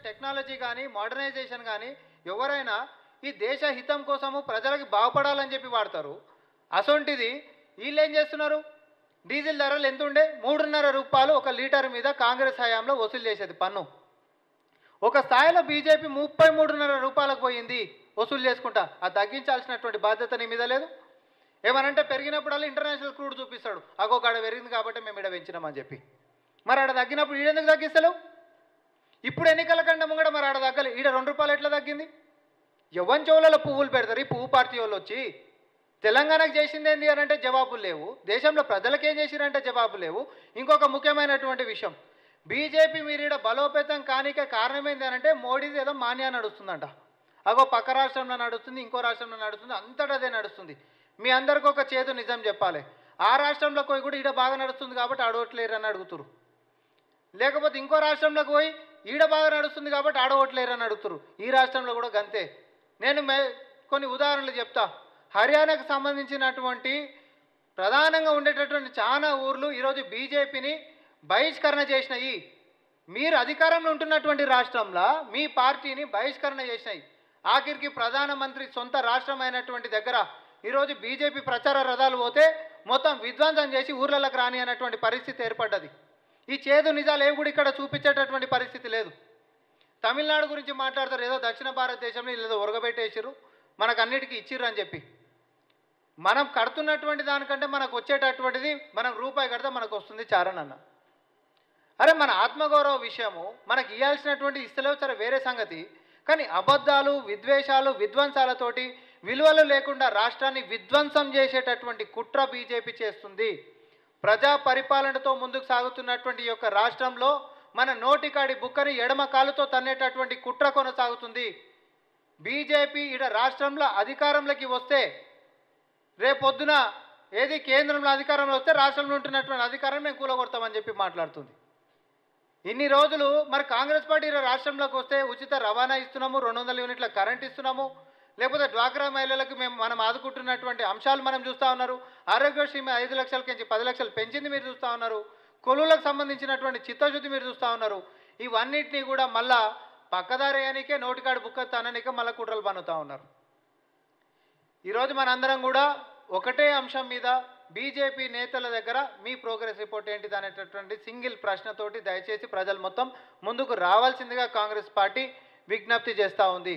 Technology కానీ modernisation కానీ ఎవరైనా ఈ దేశ హితం కోసము ప్రజలకు బాగుపడాలని చెప్పి వాడతారు. అసొంటిది వీళ్ళు ఏం చేస్తున్నారు? డీజిల్ ధరలు ఎంత ఉండే? 3.5 రూపాయలు ఒక లీటర్ మీద కాంగ్రెస్ హయాంలో వసూలు చేసేది పన్ను. ఒక స్థాయిలో బీజేపీ 33.5 రూపాయలకు పోయింది వసూలు చేసుకుంటా. అది తగ్గించాల్సినటువంటి బాధ్యత నీ మీద లేదు. ఏమనంటే పెరిగినప్పుడల్లా ఇంటర్నేషనల్ క్రూడ్ చూపిస్తాడు, అగో కాడ పెరిగింది కాబట్టి మేము ఇక్కడ పెంచినామని చెప్పి. మరి ఆడ తగ్గినప్పుడు ఈడెందుకు తగ్గిస్తలేవు? ఇప్పుడు ఎన్నికల కంటే ముంగడ మరి ఆడ తగ్గలే, ఈడ 2 రూపాయలు ఎట్లా తగ్గింది? ఎవరి చెవులలో పువ్వులు పెడతారు ఈ పువ్వు పార్టీ వాళ్ళు వచ్చి. తెలంగాణకు చేసింది ఏంటి అని అంటే జవాబులు లేవు, దేశంలో ప్రజలకు ఏం చేసిరంటే జవాబులు లేవు. ఇంకొక ముఖ్యమైనటువంటి విషయం, బీజేపీ మీరు ఈడ బలోపేతం కానికే కారణమైంది అని అంటే మోడీది ఏదో మాన్యా నడుస్తుందంట. అగో పక్క రాష్ట్రంలో నడుస్తుంది, ఇంకో రాష్ట్రంలో నడుస్తుంది, అంతటా అదే నడుస్తుంది. మీ అందరికీ ఒక చేదు నిజం చెప్పాలి, ఆ రాష్ట్రంలోకి పోయి కూడా ఈడ బాగా నడుస్తుంది కాబట్టి ఆడోట్లేరు అని అడుగుతురు. లేకపోతే ఇంకో రాష్ట్రంలోకి పోయి ఈడ బాగా నడుస్తుంది కాబట్టి ఆడోట్లేరు అని అడుగుతురు. ఈ రాష్ట్రంలో కూడా గంతే. నేను కొన్ని ఉదాహరణలు చెప్తా. హర్యానాకు సంబంధించినటువంటి ప్రధానంగా ఉండేటటువంటి చాలా ఊర్లు ఈరోజు బీజేపీని బహిష్కరణ చేసినాయి. మీరు అధికారంలో ఉంటున్నటువంటి రాష్ట్రంలో మీ పార్టీని బహిష్కరణ చేసినాయి. ఆఖరికి ప్రధానమంత్రి సొంత రాష్ట్రం అయినటువంటి దగ్గర ఈరోజు బీజేపీ ప్రచార రథాలు పోతే మొత్తం విధ్వంసం చేసి ఊర్లలోకి రాని అన్నటువంటి పరిస్థితి ఏర్పడ్డది. ఈ చేదు నిజాలు ఏవి కూడా ఇక్కడ చూపించేటటువంటి పరిస్థితి లేదు. తమిళనాడు గురించి మాట్లాడతారు, ఏదో దక్షిణ భారతదేశంలో ఏదో ఒరగబెట్టేసారు, మనకు అన్నిటికీ ఇచ్చిర్రు అని చెప్పి. మనం కడుతున్నటువంటి దానికంటే మనకు వచ్చేటటువంటిది, మనం రూపాయి కడితే మనకు వస్తుంది చారనన్న. అరే మన ఆత్మగౌరవ విషయము మనకి ఇవ్వాల్సినటువంటి ఇస్తలేవు సరే వేరే సంగతి, కానీ అబద్ధాలు, విద్వేషాలు, విధ్వంసాలతోటి విలువలు లేకుండా రాష్ట్రాన్ని విధ్వంసం చేసేటటువంటి కుట్ర బీజేపీ చేస్తుంది. ప్రజా పరిపాలనతో ముందుకు సాగుతున్నటువంటి ఈ యొక్క రాష్ట్రంలో మన నోటికాడి బుక్కని ఎడమ కాలుతో తన్నేటటువంటి కుట్ర కొనసాగుతుంది. బీజేపీ ఈడ రాష్ట్రంలో అధికారంలోకి వస్తే రేపొద్దున ఏది కేంద్రంలో అధికారంలో వస్తే రాష్ట్రంలో ఉంటున్నటువంటి అధికారం మేము కూలగొడతామని చెప్పి మాట్లాడుతుంది. ఇన్ని రోజులు మరి కాంగ్రెస్ పార్టీ రాష్ట్రంలోకి వస్తే ఉచిత రవాణా ఇస్తున్నాము, 200 యూనిట్ల కరెంట్ ఇస్తున్నాము, లేకపోతే డ్వాక్రా మహిళలకు మనం ఆదుకుంటున్నటువంటి అంశాలు మనం చూస్తూ ఉన్నారు. ఆరోగ్యశ్రీ 5 లక్షలకి 10 లక్షలు పెంచింది మీరు చూస్తూ ఉన్నారు. కొలువులకు సంబంధించినటువంటి చిత్తశుద్ధి మీరు చూస్తూ ఉన్నారు. ఇవన్నిటినీ కూడా మళ్ళా పక్కదారేయానికే నోటికాడు బుక్క తననికే మళ్ళీ కుట్రలు పన్నుతూ ఉన్నారు. ఈరోజు మనందరం కూడా ఒకటే అంశం మీద బీజేపీ నేతల దగ్గర మీ ప్రోగ్రెస్ రిపోర్ట్ ఏంటిది అనేటటువంటి సింగిల్ ప్రశ్నతోటి దయచేసి ప్రజలు మొత్తం ముందుకు రావాల్సిందిగా కాంగ్రెస్ పార్టీ విజ్ఞప్తి చేస్తూ ఉంది.